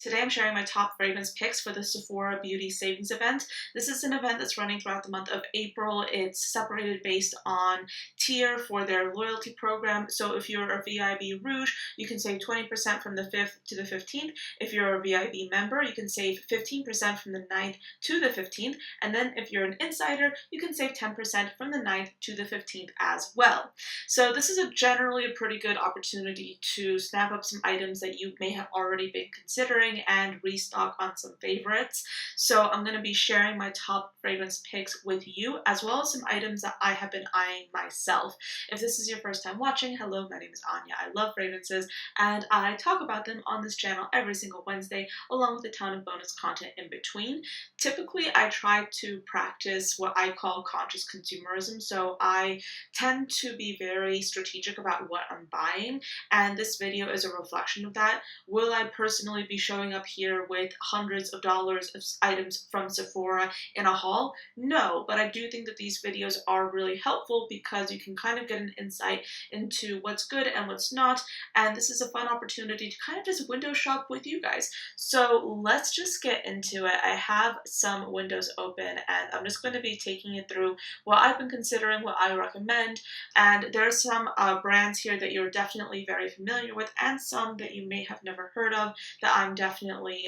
Today I'm sharing my top fragrance picks for the Sephora Beauty Savings event. This is an event that's running throughout the month of April. It's separated based on tier for their loyalty program. So if you're a VIB Rouge, you can save 20% from the 5th to the 15th. If you're a VIB member, you can save 15% from the 9th to the 15th. And then if you're an insider, you can save 10% from the 9th to the 15th as well. So this is generally a pretty good opportunity to snap up some items that you may have already been considering and restock on some favorites. So I'm going to be sharing my top fragrance picks with you, as well as some items that I have been eyeing myself. If this is your first time watching, hello, my name is Anya. I love fragrances and I talk about them on this channel every single Wednesday, along with a ton of bonus content in between. Typically, I try to practice what I call conscious consumerism, so I tend to be very strategic about what I'm buying, and this video is a reflection of that. Will I personally be showing up here with hundreds of dollars of items from Sephora in a haul? No, but I do think that these videos are really helpful because you can kind of get an insight into what's good and what's not, and this is a fun opportunity to kind of just window shop with you guys. So let's just get into it. I have some windows open and I'm just going to be taking you through what I've been considering, what I recommend, and there's some brands here that you're definitely very familiar with and some that you may have never heard of that I'm definitely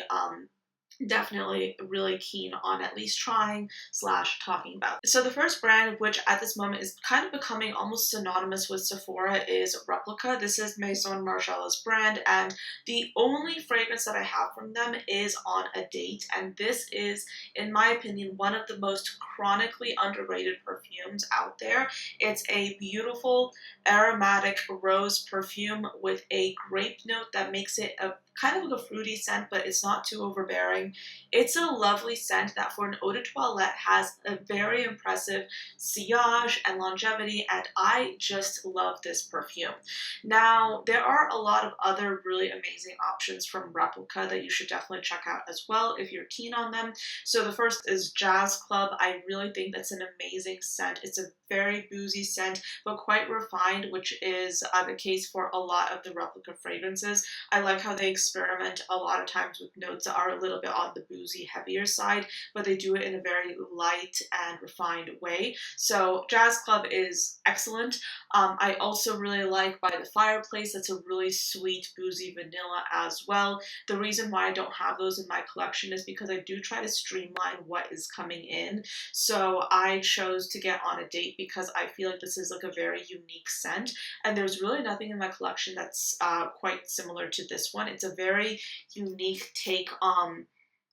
really keen on at least trying / talking about. So the first brand, which at this moment is kind of becoming almost synonymous with Sephora, is Replica. This is Maison Margeila's brand, and the only fragrance that I have from them is On a Date, and this is, in my opinion, one of the most chronically underrated perfumes out there. It's a beautiful aromatic rose perfume with a grape note that makes it a kind of like a fruity scent, but it's not too overbearing. It's a lovely scent that for an eau de toilette has a very impressive sillage and longevity, and I just love this perfume. Now, there are a lot of other really amazing options from Replica that you should definitely check out as well if you're keen on them. So the first is Jazz Club. I really think that's an amazing scent. It's a very boozy scent, but quite refined, which is the case for a lot of the Replica fragrances. I like how they experiment a lot of times with notes that are a little bit on the boozy, heavier side, but they do it in a very light and refined way. So Jazz Club is excellent. I also really like By the Fireplace. That's a really sweet, boozy vanilla as well. The reason why I don't have those in my collection is because I do try to streamline what is coming in. So I chose to get On a Date because I feel like this is like a very unique scent, and there's really nothing in my collection that's quite similar to this one. It's a very unique take on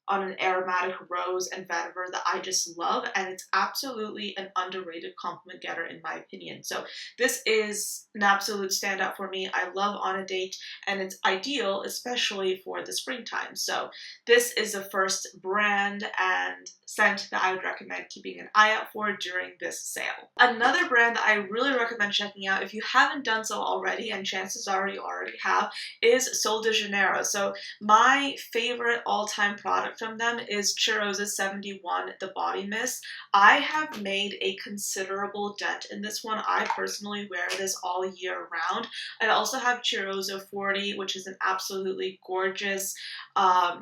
an aromatic rose and vetiver that I just love, and it's absolutely an underrated compliment getter in my opinion. So this is an absolute standout for me. I love On a Date, and it's ideal especially for the springtime. So this is the first brand and scent that I would recommend keeping an eye out for during this sale. Another brand that I really recommend checking out if you haven't done so already, and chances are you already have, is Sol de Janeiro. So my favorite all-time product from them is Cheirosa 71, the body mist. I have made a considerable dent in this one. I personally wear this all year round. I also have Cheirosa 40, which is an absolutely gorgeous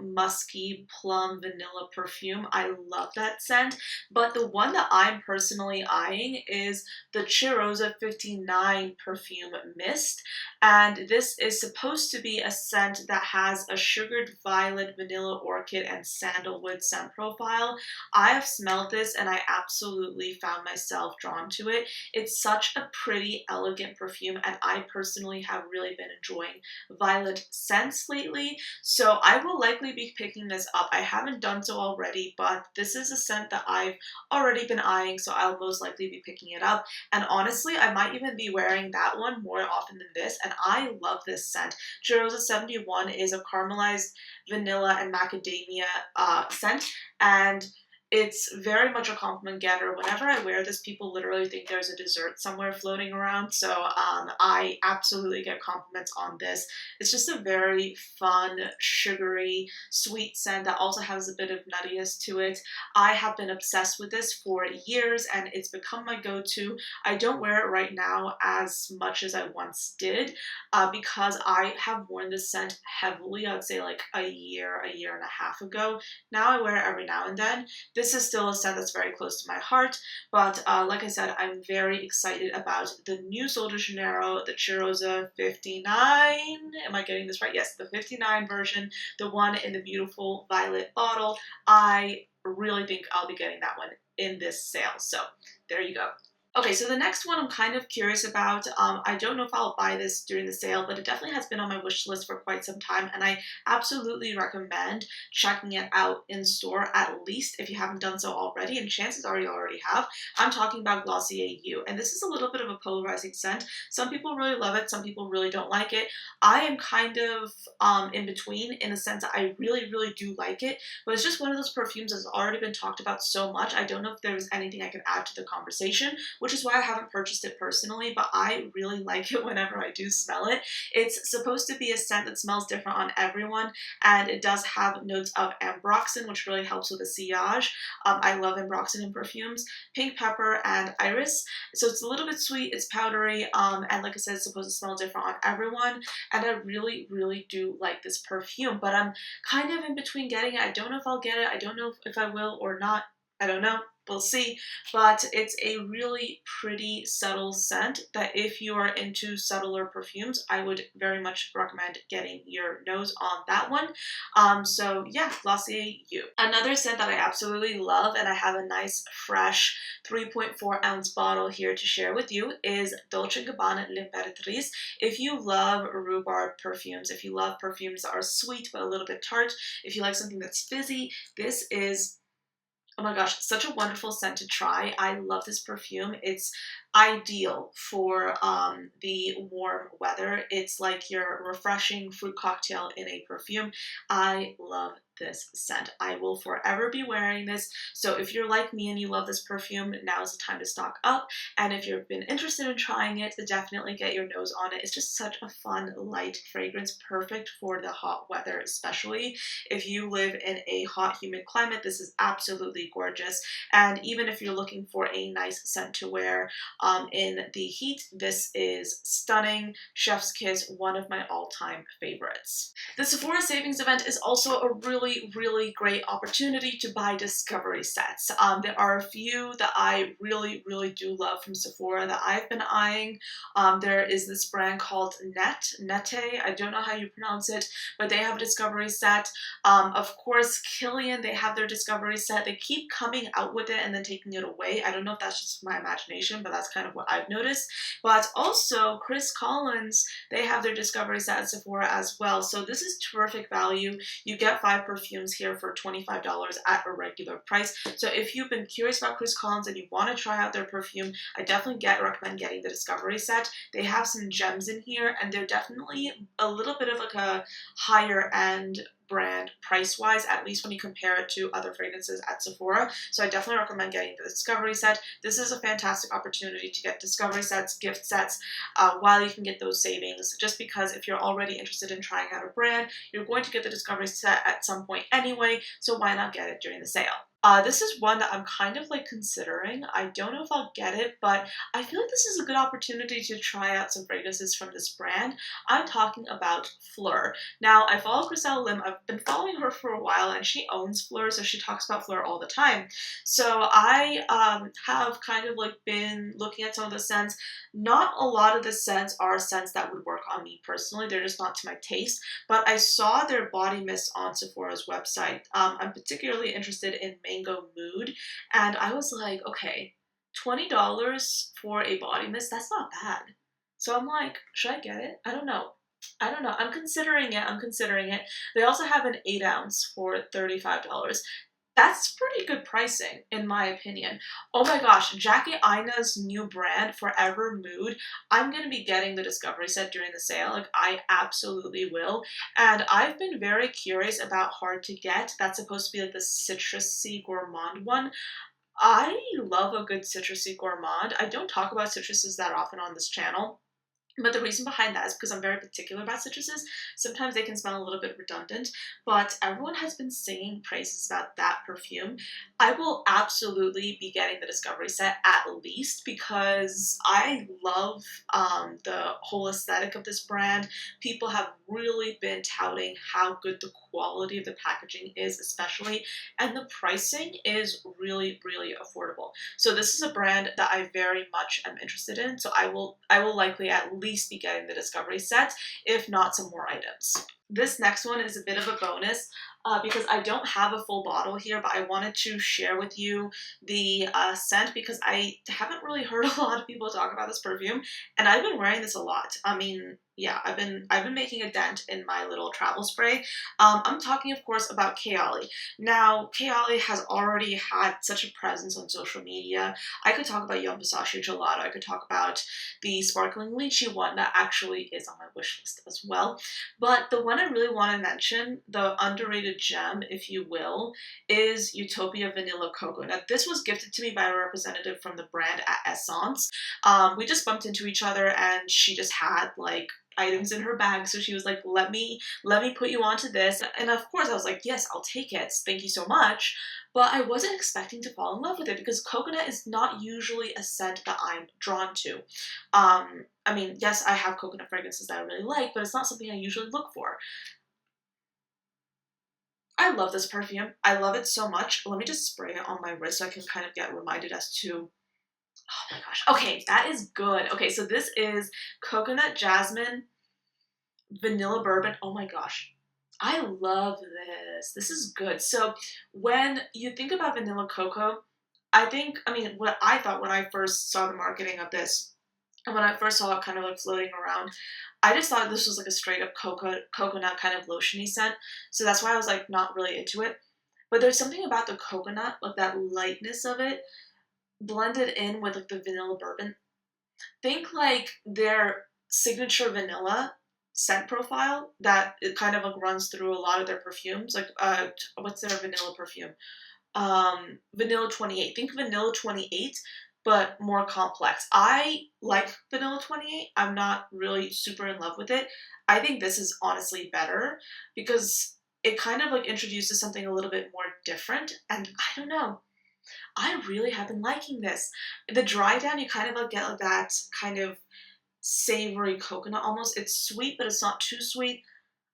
musky plum vanilla perfume. I love that scent, but the one that I'm personally eyeing is the Cheirosa 59 perfume mist, and this is supposed to be a scent that has a sugared violet, vanilla orchid, and sandalwood scent profile. I have smelled this and I absolutely found myself drawn to it. It's such a pretty, elegant perfume, and I personally have really been enjoying violet scents lately, so I will likely be picking this up. I haven't done so already, but this is a scent that I've already been eyeing, so I'll most likely be picking it up. And honestly, I might even be wearing that one more often than this, and I love this scent. Cheirosa 71 is a caramelized vanilla and macadamia scent, and It's very much a compliment getter. Whenever I wear this, people literally think there's a dessert somewhere floating around. So I absolutely get compliments on this. It's just a very fun, sugary, sweet scent that also has a bit of nuttiness to it. I have been obsessed with this for years and it's become my go-to. I don't wear it right now as much as I once did because I have worn this scent heavily. I would say like a year and a half ago. Now I wear it every now and then. This is still a scent that's very close to my heart, but like I said, I'm very excited about the new Sol de Janeiro, the Cheirosa 59. Am I getting this right? Yes, the 59 version, the one in the beautiful violet bottle. I really think I'll be getting that one in this sale, so there you go. Okay, so the next one I'm kind of curious about. I don't know if I'll buy this during the sale, but it definitely has been on my wish list for quite some time, and I absolutely recommend checking it out in store, at least if you haven't done so already, and chances are you already have. I'm talking about Glossier You, and this is a little bit of a polarizing scent. Some people really love it, some people really don't like it. I am kind of in between, in the sense that I really, really do like it, but it's just one of those perfumes that's already been talked about so much. I don't know if there's anything I can add to the conversation, which is why I haven't purchased it personally, but I really like it whenever I do smell it. It's supposed to be a scent that smells different on everyone, and it does have notes of ambroxan, which really helps with the sillage. I love ambroxan in perfumes, pink pepper, and iris. So it's a little bit sweet, it's powdery, and like I said, it's supposed to smell different on everyone, and I really, really do like this perfume, but I'm kind of in between getting it. I don't know if I'll get it, I don't know if I will or not, I don't know. We'll see, but it's a really pretty subtle scent that if you are into subtler perfumes, I would very much recommend getting your nose on that one. So yeah, Glossier You. Another scent that I absolutely love, and I have a nice fresh 3.4 ounce bottle here to share with you, is Dolce and Gabbanna L'Imperatrice. If you love rhubarb perfumes, if you love perfumes that are sweet but a little bit tart, if you like something that's fizzy, this is, oh my gosh, such a wonderful scent to try. I love this perfume. It's ideal for the warm weather. It's like your refreshing fruit cocktail in a perfume. I love this scent. I will forever be wearing this. So if you're like me and you love this perfume, now's the time to stock up. And if you've been interested in trying it, definitely get your nose on it. It's just such a fun, light fragrance, perfect for the hot weather, especially if you live in a hot, humid climate. This is absolutely gorgeous. And even if you're looking for a nice scent to wear in the heat, this is stunning. Chef's kiss, one of my all-time favorites. The Sephora savings event is also a really, really great opportunity to buy discovery sets. There are a few that I really, really do love from Sephora that I've been eyeing. There is this brand called Nette, I don't know how you pronounce it, but they have a discovery set. Of course, Killian, they have their discovery set. They keep coming out with it and then taking it away. I don't know if that's just my imagination, but that's kind of what I've noticed. But also, Chris Collins, they have their discovery set at Sephora as well. So this is terrific value. You get 5 perfumes here for $25 at a regular price. So if you've been curious about Chris Collins and you want to try out their perfume, I definitely recommend getting the discovery set. They have some gems in here, and they're definitely a little bit of like a higher end brand price-wise, at least when you compare it to other fragrances at Sephora. So I definitely recommend getting the discovery set. This is a fantastic opportunity to get discovery sets, gift sets, while you can get those savings, just because if you're already interested in trying out a brand, you're going to get the discovery set at some point anyway, so why not get it during the sale? This is one that I'm kind of like considering. I don't know if I'll get it, but I feel like this is a good opportunity to try out some fragrances from this brand. I'm talking about Phlur. Now, I follow Chriselle Lim. I've been following her for a while, and she owns Phlur, so she talks about Phlur all the time. So I have kind of like been looking at some of the scents. Not a lot of the scents are scents that would work on me personally. They're just not to my taste, but I saw their body mist on Sephora's website. I'm particularly interested in Mango Mood, and I was like, okay, $20 for a body mist, that's not bad. So I'm like, should I get it? I don't know. I'm considering it. They also have an 8 ounce for $35. That's pretty good pricing, in my opinion. Oh my gosh, Jackie Aina's new brand, Forever Mood. I'm going to be getting the Discovery set during the sale. Like, I absolutely will. And I've been very curious about Hard to Get. That's supposed to be like the citrusy gourmand one. I love a good citrusy gourmand. I don't talk about citruses that often on this channel. But the reason behind that is because I'm very particular about citruses. Sometimes they can smell a little bit redundant, but everyone has been singing praises about that perfume. I will absolutely be getting the Discovery set at least because I love the whole aesthetic of this brand. People have really been touting how good the quality of the packaging is, especially, and the pricing is really, really affordable. So this is a brand that I very much am interested in. So I will likely at least be getting the Discovery set, if not some more items. This next one is a bit of a bonus because I don't have a full bottle here, but I wanted to share with you the scent because I haven't really heard a lot of people talk about this perfume, and I've been wearing this a lot. I mean, yeah, I've been making a dent in my little travel spray. I'm talking, of course, about Kayali. Now, Kayali has already had such a presence on social media. I could talk about Young Pistachio Gelato. I could talk about the Sparkling Lychee one that actually is on my wish list as well. But the one I really want to mention, the underrated gem, if you will, is Utopia Vanilla Cocoa. Now, this was gifted to me by a representative from the brand at Essence. We just bumped into each other, and she just had like items in her bag, so she was like, let me put you onto this. And of course I was like, yes, I'll take it, thank you so much. But I wasn't expecting to fall in love with it because coconut is not usually a scent that I'm drawn to. I mean, yes, I have coconut fragrances that I really like, but it's not something I usually look for. I love this perfume. I love it so much. Let me just spray it on my wrist so I can kind of get reminded as to, oh my gosh. Okay, that is good. Okay, so this is Coconut Jasmine Vanilla Bourbon. Oh my gosh. I love this. This is good. So when you think about vanilla cocoa, I mean, what I thought when I first saw the marketing of this, and when I first saw it kind of like floating around, I just thought this was like a straight up coconut kind of lotiony scent. So that's why I was like not really into it. But there's something about the coconut, like that lightness of it, blended in with like the vanilla bourbon. Think like their signature vanilla scent profile that it kind of like runs through a lot of their perfumes. Like what's their vanilla perfume? Vanilla 28. Think Vanilla 28, but more complex. I like Vanilla 28. I'm not really super in love with it. I think this is honestly better because it kind of like introduces something a little bit more different, and I don't know. I really have been liking this. The dry down, you kind of like get like that kind of savory coconut almost. It's sweet, but it's not too sweet.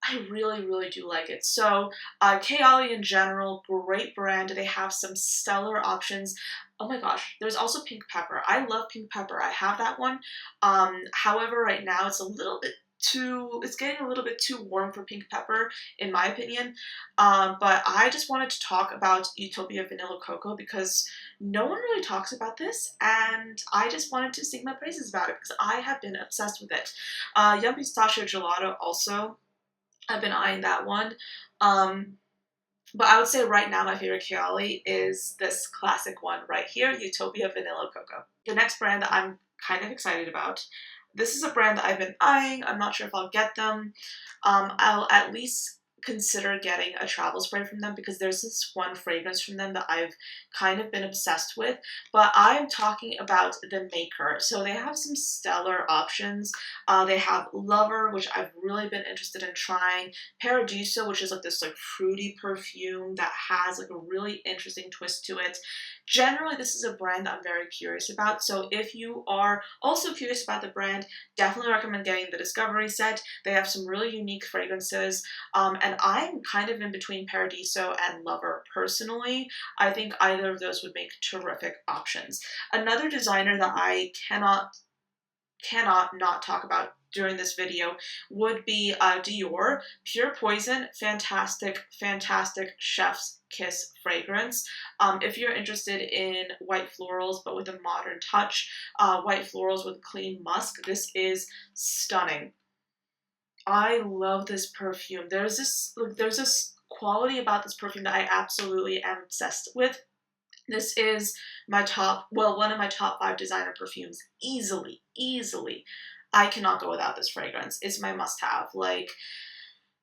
I really, really do like it. So, Kayali in general, great brand. They have some stellar options. Oh my gosh, there's also pink pepper. I love pink pepper. I have that one. However, right now it's a little bit it's getting a little bit too warm for pink pepper, in my opinion. But I just wanted to talk about Utopia Vanilla Cocoa because no one really talks about this, and I just wanted to sing my praises about it because I have been obsessed with it. Young Pistachio Gelato also, I've been eyeing that one. But I would say right now my favorite Kayali is this classic one right here, Utopia Vanilla Cocoa. The next brand that I'm kind of excited about, this is a brand that I've been eyeing. I'm not sure if I'll get them. I'll at least consider getting a travel spray from them because there's this one fragrance from them that I've kind of been obsessed with, but I'm talking about the Maker. So they have some stellar options. They have Lover, which I've really been interested in trying, Paradiso, which is like this like fruity perfume that has like a really interesting twist to it. Generally, this is a brand that I'm very curious about, so if you are also curious about the brand, definitely recommend getting the Discovery set. They have some really unique fragrances, and I'm kind of in between Paradiso and Lover personally. I think either of those would make terrific options. Another designer that I cannot not talk about during this video would be Dior. Pure Poison, fantastic chef's kiss fragrance. If you're interested in white florals but with a modern touch, white florals with clean musk, this is stunning. I love this perfume. There's this quality about this perfume that I absolutely am obsessed with. This is my top, well, one of my top 5 designer perfumes, easily, easily. I cannot go without this fragrance. It's my must-have. Like,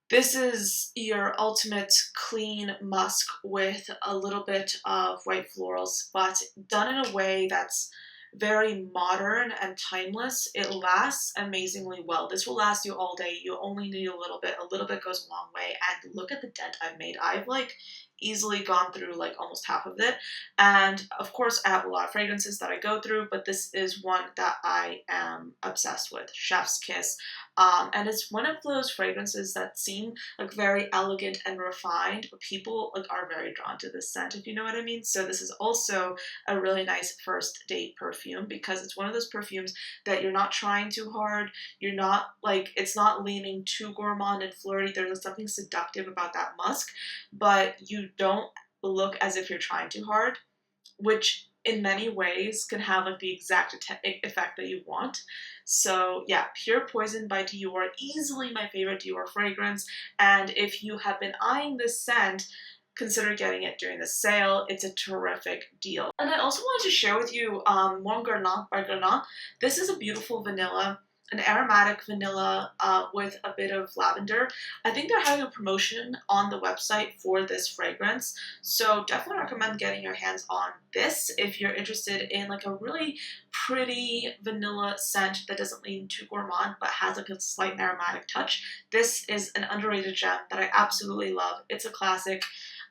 this is your ultimate clean musk with a little bit of white florals, but done in a way that's very modern and timeless. It lasts amazingly well. This will last you all day. You only need a little bit. A little bit goes a long way. And look at the dent I've made. I've like easily gone through like almost half of it. And of course, I have a lot of fragrances that I go through, but this is one that I am obsessed with. Chef's Kiss. And it's one of those fragrances that seem like very elegant and refined, but people like are very drawn to this scent, if you know what I mean. So this is also a really nice first date perfume because it's one of those perfumes that you're not trying too hard. You're not like, it's not leaning too gourmand and flirty. There's something seductive about that musk, but you don't look as if you're trying too hard, which in many ways can have like the exact effect that you want. So yeah, Pure Poison by Dior, easily my favorite Dior fragrance. And if you have been eyeing this scent, consider getting it during the sale. It's a terrific deal. And I also wanted to share with you Montgarlant by Garlant. This is a beautiful vanilla, an aromatic vanilla with a bit of lavender. I think they're having a promotion on the website for this fragrance, so definitely recommend getting your hands on this if you're interested in like a really pretty vanilla scent that doesn't lean too gourmand but has like a slight aromatic touch. This is an underrated gem that I absolutely love. It's a classic.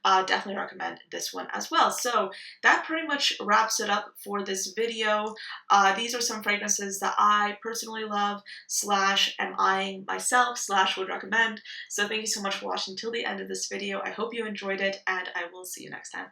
Definitely recommend this one as well. So that pretty much wraps it up for this video. These are some fragrances that I personally love / am eyeing myself / would recommend. So thank you so much for watching till the end of this video. I hope you enjoyed it, and I will see you next time.